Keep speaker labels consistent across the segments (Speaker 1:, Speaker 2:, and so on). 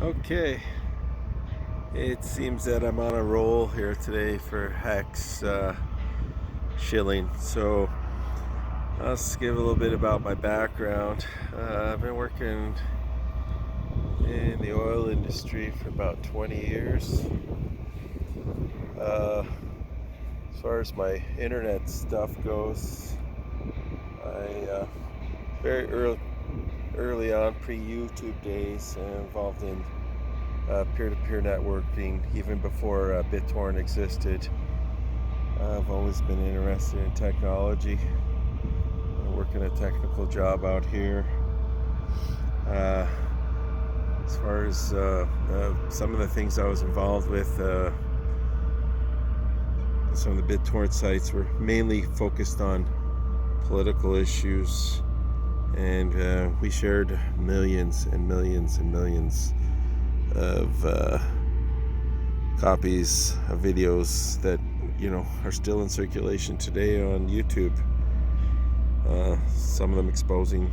Speaker 1: Okay, it seems that I'm on a roll here today for HEX shilling. So I'll just give a little bit about my background. I've been working in the oil industry for about 20 years. As far as my internet stuff goes, I very early on, pre-YouTube days, involved in peer-to-peer networking, even before BitTorrent existed. I've always been interested in technology. I'm working a technical job out here. As far as some of the things I was involved with, some of the BitTorrent sites were mainly focused on political issues, and we shared millions and millions and millions of copies of videos that are still in circulation today on YouTube. Some of them exposing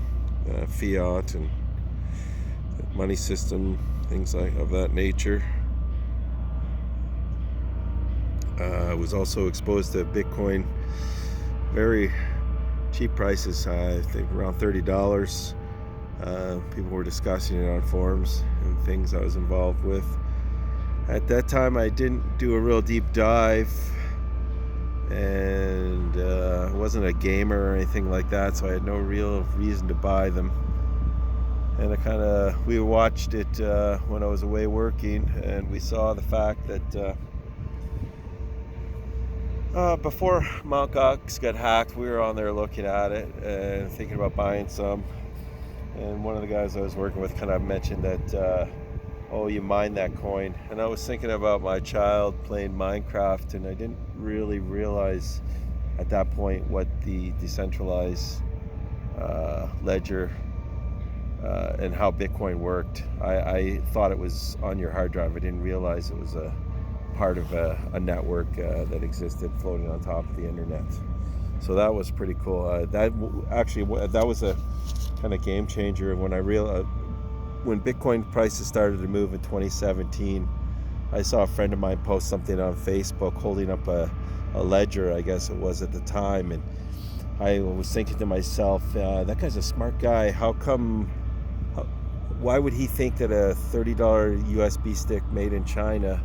Speaker 1: fiat and money system, things of that nature. I was also exposed to Bitcoin, very cheap prices, I think around $30. People were discussing it on forums and things I was involved with. At that time, I didn't do a real deep dive, and I wasn't a gamer or anything like that, so I had no real reason to buy them. And we watched it when I was away working, and we saw the fact that before Mt. Gox got hacked, we were on there looking at it and thinking about buying some. And one of the guys I was working with kind of mentioned that, oh, you mine that coin. And I was thinking about my child playing Minecraft, and I didn't really realize at that point what the decentralized ledger and how Bitcoin worked. I thought it was on your hard drive. I didn't realize it was a part of a network that existed floating on top of the internet. So that was pretty cool. That was a kind of game changer when I realized, when Bitcoin prices started to move in 2017. I saw a friend of mine post something on Facebook holding up a ledger, I guess it was at the time, and I was thinking to myself, that guy's a smart guy. Why would he think that a $30 USB stick made in China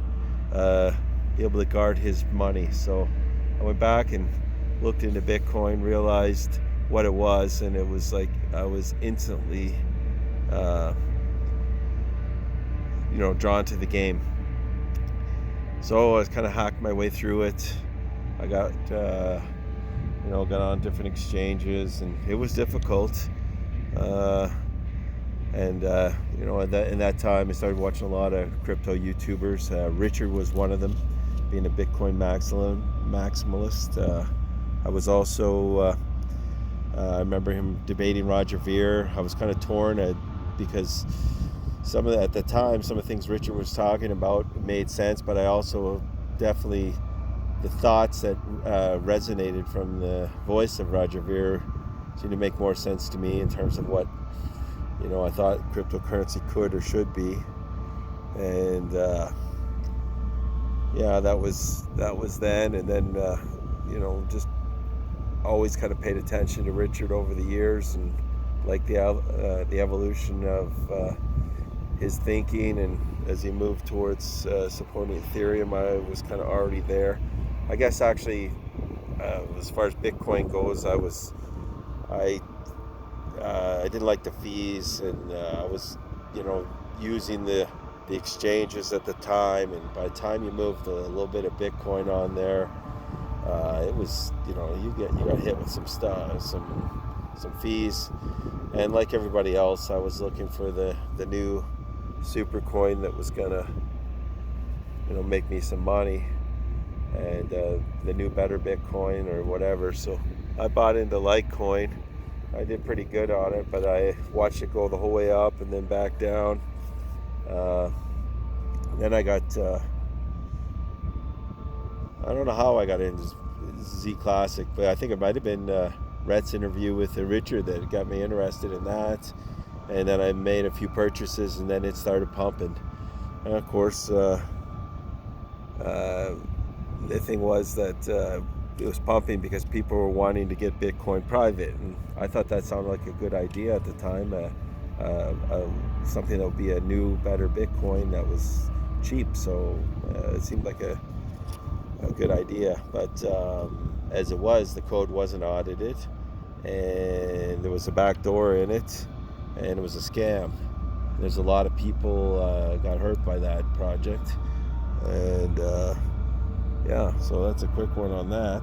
Speaker 1: be able to guard his money? So I went back and looked into Bitcoin, realized what it was, and it was like I was instantly drawn to the game. So I kind of hacked my way through it. I got on different exchanges, and it was difficult. In that time, I started watching a lot of crypto YouTubers. Richard was one of them, being a Bitcoin maximalist. I was also, I remember him debating Roger Ver. I was kind of torn because at the time, some of the things Richard was talking about made sense, but I also definitely, the thoughts that resonated from the voice of Roger Ver seemed to make more sense to me in terms of what I thought cryptocurrency could or should be. And that was then. And then just always kind of paid attention to Richard over the years, and like the evolution of his thinking, and as he moved towards supporting Ethereum, I was kind of already there. I guess actually, as far as Bitcoin goes, I didn't like the fees, and I was using the exchanges at the time, and by the time you moved a little bit of Bitcoin on there, it was you got hit with some fees. And like everybody else, I was looking for the new super coin that was gonna make me some money, and the new better Bitcoin or whatever. So I bought into Litecoin. I did pretty good on it, but I watched it go the whole way up and then back down. Then I got I don't know how I got into Z Classic, but I think it might have been Rhett's interview with Richard that got me interested in that. And then I made a few purchases, and then it started pumping. And of course, the thing was that it was pumping because people were wanting to get Bitcoin private, and I thought that sounded like a good idea at the time. Something that would be a new, better Bitcoin that was cheap. So it seemed like a good idea. But as it was, the code wasn't audited, and there was a back door in it, and it was a scam. There's a lot of people got hurt by that project, and yeah, so that's a quick one on that.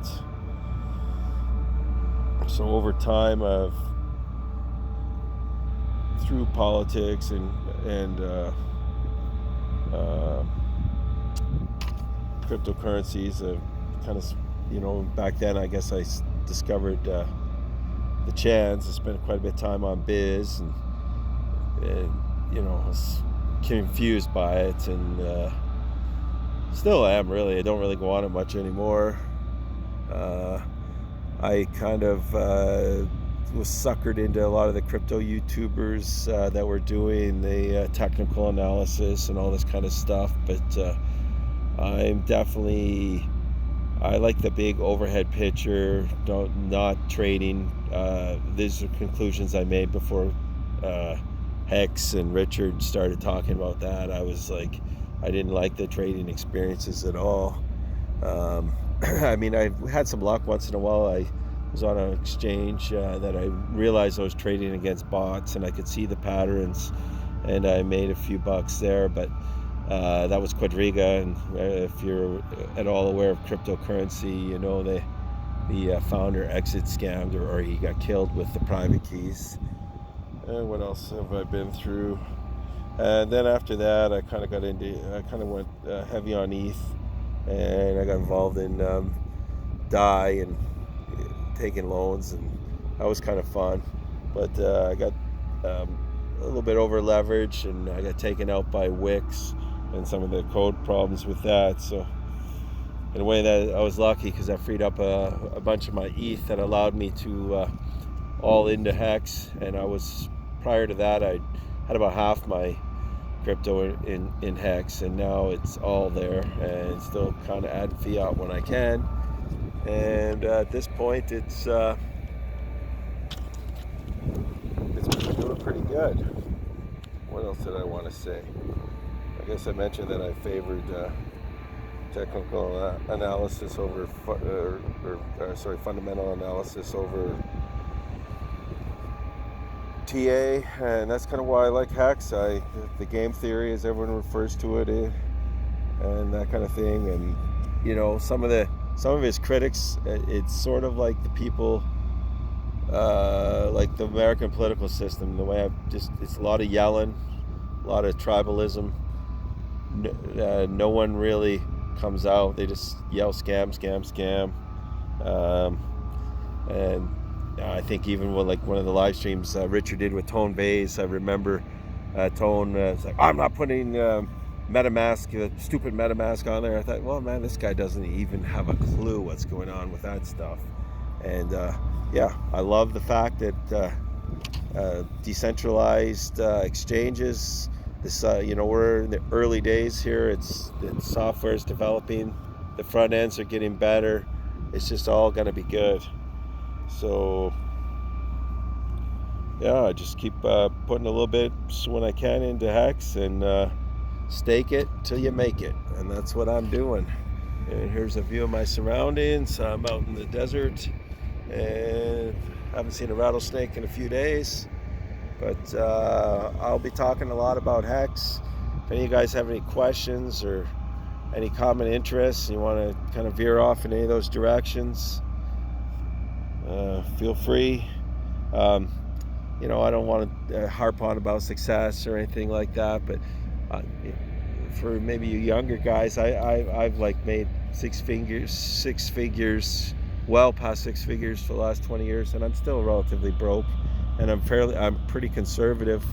Speaker 1: So over time, through politics and cryptocurrencies, kind of, back then I guess I discovered the chance. I spent quite a bit of time on Biz, and was confused by it, and still am, really. I don't really go on it much anymore. I kind of was suckered into a lot of the crypto YouTubers that were doing the technical analysis and all this kind of stuff, but I like the big overhead picture, not trading. These are conclusions I made before Hex and Richard started talking about that. I was like, I didn't like the trading experiences at all. I mean, I had some luck once in a while. I was on an exchange that I realized I was trading against bots, and I could see the patterns, and I made a few bucks there. But that was Quadriga, and if you're at all aware of cryptocurrency, you know the founder exit scammed, or he got killed with the private keys. And what else have I been through? And then after that, I kind of went heavy on ETH, and I got involved in DAI and taking loans, and that was kind of fun. But I got a little bit over leveraged, and I got taken out by HEX and some of the code problems with that. So in a way, that I was lucky, because I freed up a bunch of my ETH that allowed me to all into HEX. And prior to that, I had about half my crypto in HEX, and now it's all there, and still kind of add fiat when I can. And at this point, it's doing pretty good. What else did I want to say? I guess I mentioned that I favored technical analysis over fundamental analysis over TA, and that's kind of why I like HEX. The game theory, as everyone refers to it, and that kind of thing. And some of his critics, it's sort of like the people, like the American political system. The way it's a lot of yelling, a lot of tribalism. No one really comes out. They just yell scam, scam, scam. And I think even when, like, one of the live streams Richard did with Tone Bays, I remember Tone was like, I'm not putting MetaMask, stupid MetaMask on there. I thought, well, man, this guy doesn't even have a clue what's going on with that stuff. And yeah, I love the fact that decentralized exchanges, this we're in the early days here. The software is developing, the front ends are getting better. It's just all going to be good. So yeah, I just keep putting a little bit when I can into HEX, and stake it till you make it, and that's what I'm doing. And here's a view of my surroundings. I'm out in the desert, and haven't seen a rattlesnake in a few days, but I'll be talking a lot about HEX. If any of you guys have any questions or any common interests, and you want to kind of veer off in any of those directions, feel free. I don't want to harp on about success or anything like that, but for maybe you younger guys, I've like made six figures, well past six figures for the last 20 years, and I'm still relatively broke, and I'm pretty conservative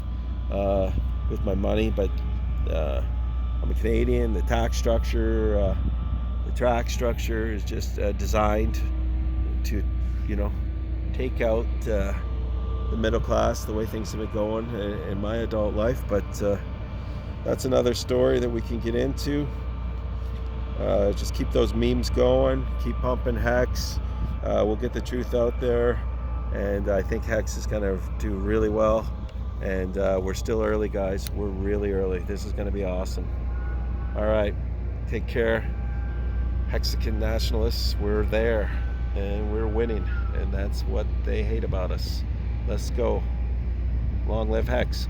Speaker 1: with my money, but I'm a Canadian. The tax structure is just designed to take out the middle class, the way things have been going in my adult life. But that's another story that we can get into. Just keep those memes going, keep pumping Hex. We'll get the truth out there, and I think Hex is going to do really well. And we're still early, guys. We're really early. This is going to be awesome. All right, take care. Hextoken nationalists, we're there, and we're winning, and that's what they hate about us. Let's go. Long live Hex.